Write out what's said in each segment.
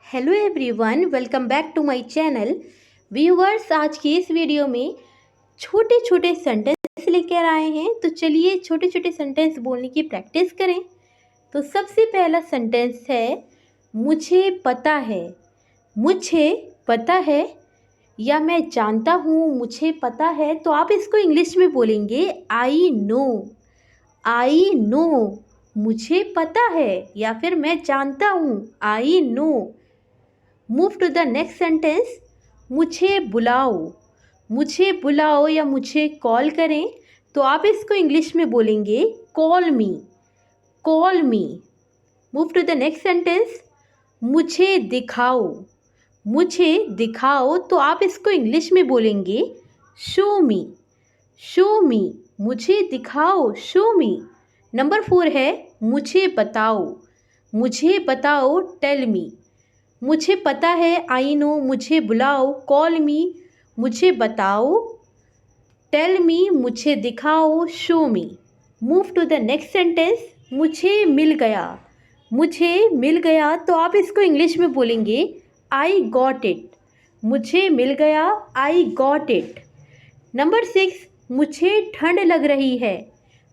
Hello everyone, welcome back to my channel. Viewers, आज की इस वीडियो में छोटे छोटे सेंटेंस लेकर आए हैं। तो चलिए छोटे छोटे सेंटेंस बोलने की प्रैक्टिस करें। तो सबसे पहला सेंटेंस है मुझे पता है। मुझे पता है या मैं जानता हूँ, मुझे पता है। तो आप इसको इंग्लिश में बोलेंगे आई नो। आई नो, मुझे पता है या फिर मैं जानता हूँ, I know. Move to the next sentence, मुझे बुलाओ। मुझे बुलाओ या मुझे कॉल करें। तो आप इसको इंग्लिश में बोलेंगे call me. Call me. Move to the next sentence, मुझे दिखाओ। मुझे दिखाओ। तो आप इसको इंग्लिश में बोलेंगे शो मी। शो मी, मुझे दिखाओ, शो मी। नंबर 4 है मुझे बताओ। मुझे बताओ, टेल मी। मुझे पता है, आई नो। मुझे बुलाओ, कॉल मी। मुझे बताओ, टेल मी। मुझे दिखाओ, show me. Move to the next sentence, मुझे मिल गया। मुझे मिल गया। तो आप इसको इंग्लिश में बोलेंगे आई गॉट इट। मुझे मिल गया, आई गॉट इट। नंबर 6, मुझे ठंड लग रही है।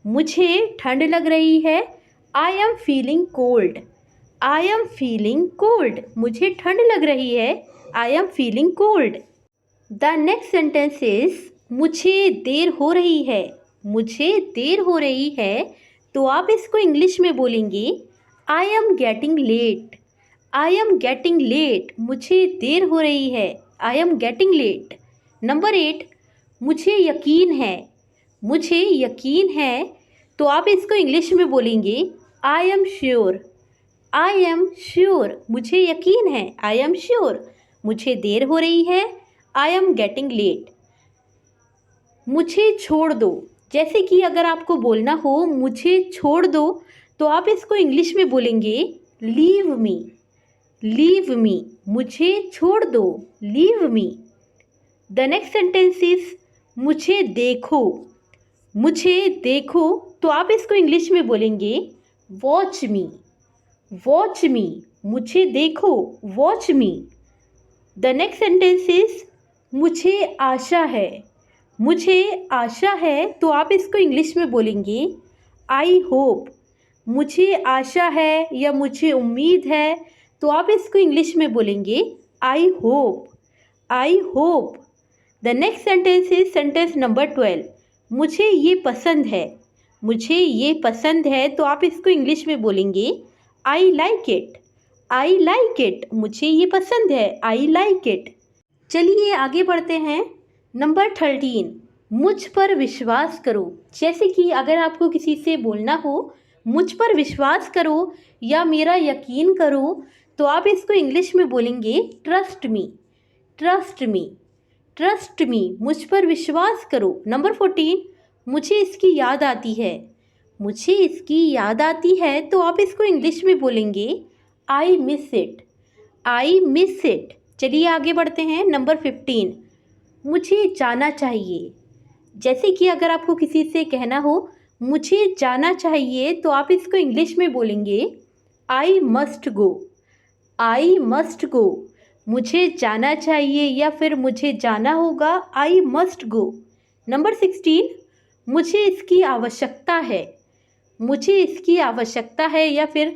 मुझे ठंड लग रही है, I am feeling cold. I am feeling cold, मुझे ठंड लग रही है, I am feeling cold. The next sentence is मुझे देर हो रही है। मुझे देर हो रही है। तो आप इसको इंग्लिश में बोलेंगे I am getting late. I am getting late, मुझे देर हो रही है, I am getting late. Number 8, मुझे यकीन है। मुझे यकीन है। तो आप इसको इंग्लिश में बोलेंगे I am sure. I am sure, मुझे यकीन है, आई एम श्योर। मुझे देर हो रही है, आई एम गेटिंग लेट। मुझे छोड़ दो। जैसे कि अगर आपको बोलना हो मुझे छोड़ दो, तो आप इसको इंग्लिश में बोलेंगे लीव मी। लीव मी, मुझे छोड़ दो, leave me. The next sentence is मुझे देखो। मुझे देखो। तो आप इसको इंग्लिश में बोलेंगे वॉच मी। वॉच मी, मुझे देखो, watch me. The next sentence is मुझे आशा है। मुझे आशा है। तो आप इसको इंग्लिश में बोलेंगे आई होप। मुझे आशा है या मुझे उम्मीद है। तो आप इसको इंग्लिश में बोलेंगे I hope. I hope. The next sentence is sentence number 12, मुझे ये पसंद है। मुझे ये पसंद है। तो आप इसको इंग्लिश में बोलेंगे I like it. I like it, मुझे ये पसंद है, आई लाइक इट। चलिए आगे बढ़ते हैं। नंबर 13, मुझ पर विश्वास करो। जैसे कि अगर आपको किसी से बोलना हो मुझ पर विश्वास करो या मेरा यकीन करो, तो आप इसको इंग्लिश में बोलेंगे trust me. Trust me. Trust me, मुझ पर विश्वास करो। नंबर 14, मुझे इसकी याद आती है। मुझे इसकी याद आती है। तो आप इसको इंग्लिश में बोलेंगे I miss it. I miss it. चलिए आगे बढ़ते हैं। नंबर 15, मुझे जाना चाहिए। जैसे कि अगर आपको किसी से कहना हो मुझे जाना चाहिए, तो आप इसको इंग्लिश में बोलेंगे I must go. I must go, मुझे जाना चाहिए या फिर मुझे जाना होगा, आई मस्ट गो। नंबर 16, मुझे इसकी आवश्यकता है। मुझे इसकी आवश्यकता है या फिर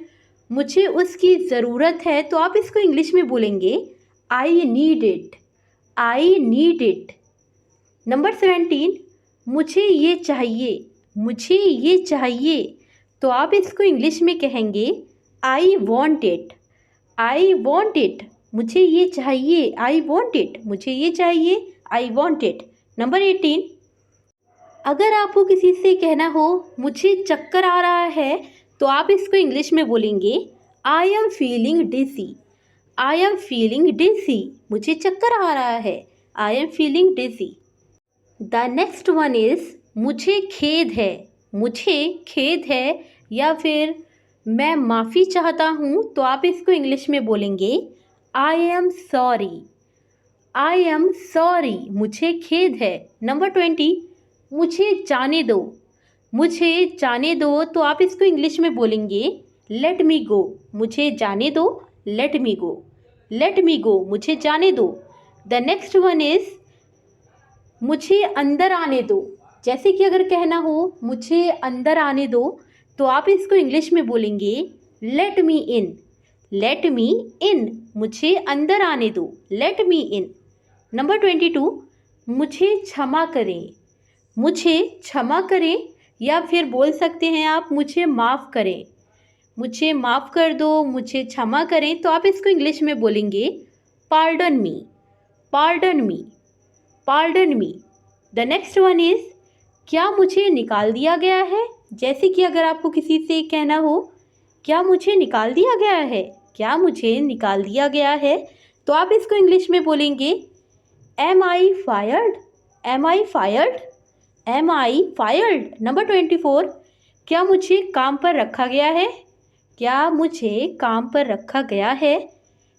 मुझे उसकी ज़रूरत है। तो आप इसको इंग्लिश में बोलेंगे I need it. I need it. Number 17, मुझे ये चाहिए। मुझे ये चाहिए। तो आप इसको इंग्लिश में कहेंगे I want it. I want it, मुझे ये चाहिए, आई वॉन्ट इट। मुझे ये चाहिए, आई वॉन्ट इट। नंबर 18, अगर आपको किसी से कहना हो मुझे चक्कर आ रहा है, तो आप इसको इंग्लिश में बोलेंगे I am feeling dizzy. I am feeling dizzy, मुझे चक्कर आ रहा है, I am feeling dizzy. The next one is मुझे खेद है। मुझे खेद है या फिर मैं माफ़ी चाहता हूँ, तो आप इसको इंग्लिश में बोलेंगे I am sorry. I am sorry, मुझे खेद है। नंबर 20, मुझे जाने दो। मुझे जाने दो। तो आप इसको इंग्लिश में बोलेंगे लेट मी गो। मुझे जाने दो, लेट मी गो। लेट मी गो, मुझे जाने दो। द नेक्स्ट वन इज़ मुझे अंदर आने दो। जैसे कि अगर कहना हो मुझे अंदर आने दो, तो आप इसको इंग्लिश में बोलेंगे लेट मी इन। लेट मी इन, मुझे अंदर आने दो, लेट मी इन। नंबर 22, मुझे क्षमा करें। मुझे क्षमा करें, या फिर बोल सकते हैं आप मुझे माफ़ करें। मुझे माफ़ कर दो, मुझे क्षमा करें, तो आप इसको इंग्लिश में बोलेंगे pardon me. Pardon me, pardon me. The next one is क्या मुझे निकाल दिया गया है। जैसे कि अगर आपको किसी से कहना हो क्या मुझे निकाल दिया गया है, क्या मुझे निकाल दिया गया है, तो आप इसको इंग्लिश में बोलेंगे एम आई फायर्ड। एम आई फायर्ड, एम आई फायर्ड। नंबर 24, क्या मुझे काम पर रखा गया है। क्या मुझे काम पर रखा गया है,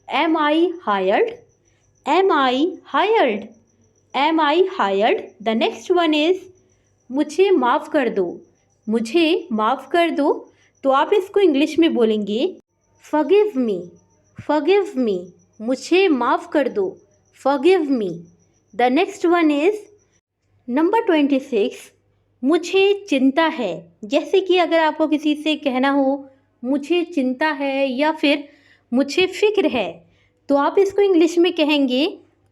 am I hired. Am I hired, am I hired. The next one is मुझे माफ़ कर दो। मुझे माफ़ कर दो, तो आप इसको इंग्लिश में बोलेंगे फॉरगिव मी। फॉरगिव मी, मुझे माफ़ कर दो, forgive me. The next one is number 26, मुझे चिंता है। जैसे कि अगर आपको किसी से कहना हो मुझे चिंता है या फिर मुझे फ़िक्र है, तो आप इसको इंग्लिश में कहेंगे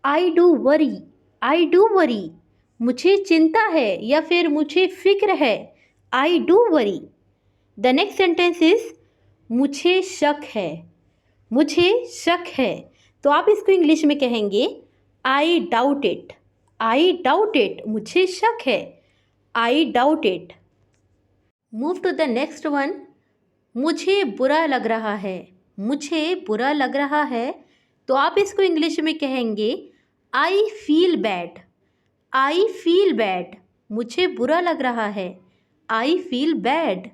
I do worry. I do worry, मुझे चिंता है या फिर मुझे फ़िक्र है, I do worry. The next sentence is मुझे शक है। मुझे शक है, तो आप इसको इंग्लिश में कहेंगे I doubt it. I doubt it, मुझे शक है, I doubt it. Move to the next one, मुझे बुरा लग रहा है। मुझे बुरा लग रहा है, तो आप इसको इंग्लिश में कहेंगे I feel bad. I feel bad, मुझे बुरा लग रहा है, आई फील बैड।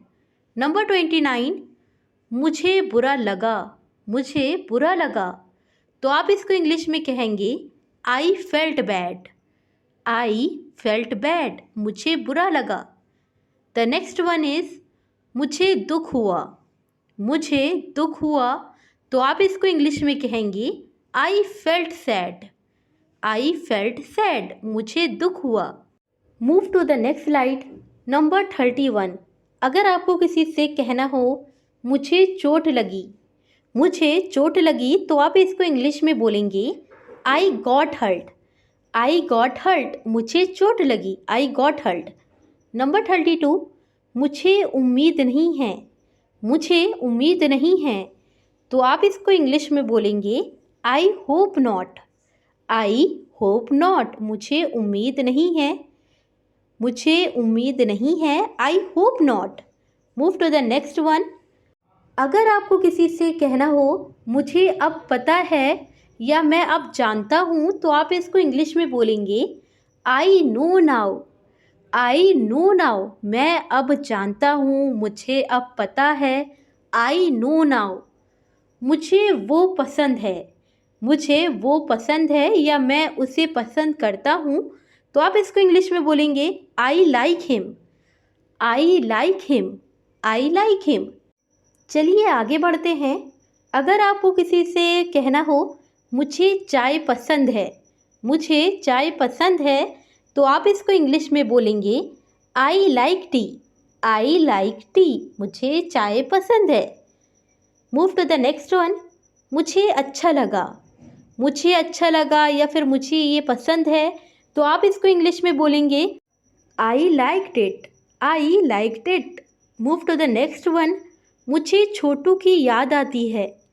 नंबर 29, मुझे बुरा लगा। मुझे बुरा लगा, तो आप इसको इंग्लिश में कहेंगे I felt bad. I felt bad, मुझे बुरा लगा। द नेक्स्ट वन इज़ मुझे दुख हुआ। मुझे दुख हुआ, तो आप इसको इंग्लिश में कहेंगे I felt sad. I felt sad, मुझे दुख हुआ। Move to the next slide. Number 31, अगर आपको किसी से कहना हो मुझे चोट लगी। मुझे चोट लगी, तो आप इसको इंग्लिश में बोलेंगे I got hurt. I got hurt, मुझे चोट लगी, आई गॉट हर्ट। नंबर 32, मुझे उम्मीद नहीं है। मुझे उम्मीद नहीं है, तो आप इसको इंग्लिश में बोलेंगे I hope not. I hope not, मुझे उम्मीद नहीं है। मुझे उम्मीद नहीं है, I hope not. Move to the next one. अगर आपको किसी से कहना हो मुझे अब पता है या मैं अब जानता हूँ, तो आप इसको इंग्लिश में बोलेंगे I know now. I know now, मैं अब जानता हूँ, मुझे अब पता है, आई नो नाउ। मुझे वो पसंद है। मुझे वो पसंद है या मैं उसे पसंद करता हूँ, तो आप इसको इंग्लिश में बोलेंगे I like him. I like him, I like him. चलिए आगे बढ़ते हैं। अगर आपको किसी से कहना हो मुझे चाय पसंद है। मुझे चाय पसंद है, तो आप इसको इंग्लिश में बोलेंगे I like tea. I like tea, मुझे चाय पसंद है। Move to the next one. मुझे अच्छा लगा। मुझे अच्छा लगा या फिर मुझे ये पसंद है, तो आप इसको इंग्लिश में बोलेंगे I liked it. I liked it. Move to the next one. मुझे छोटू की याद आती है।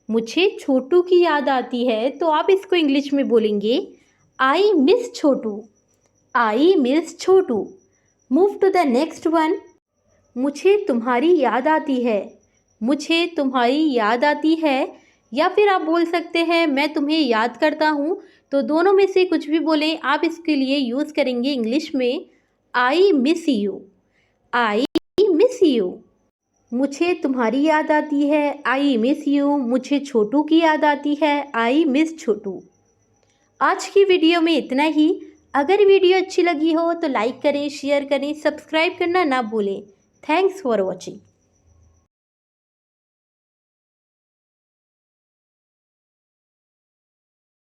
मुझे छोटू की याद आती है, तो आप इसको इंग्लिश में बोलेंगे I miss Chhotu. I miss Chhotu. Move to the next one. मुझे तुम्हारी याद आती है। मुझे तुम्हारी याद आती है, या फिर आप बोल सकते हैं मैं तुम्हें याद करता हूँ, तो दोनों में से कुछ भी बोलें, आप इसके लिए यूज़ करेंगे इंग्लिश में I miss you. I miss you. मुझे तुम्हारी याद आती है, आई मिस यू। मुझे छोटू की याद आती है, आई मिस छोटू। आज की वीडियो में इतना ही। अगर वीडियो अच्छी लगी हो तो लाइक करें, शेयर करें, सब्सक्राइब करना ना भूलें। Thanks for watching.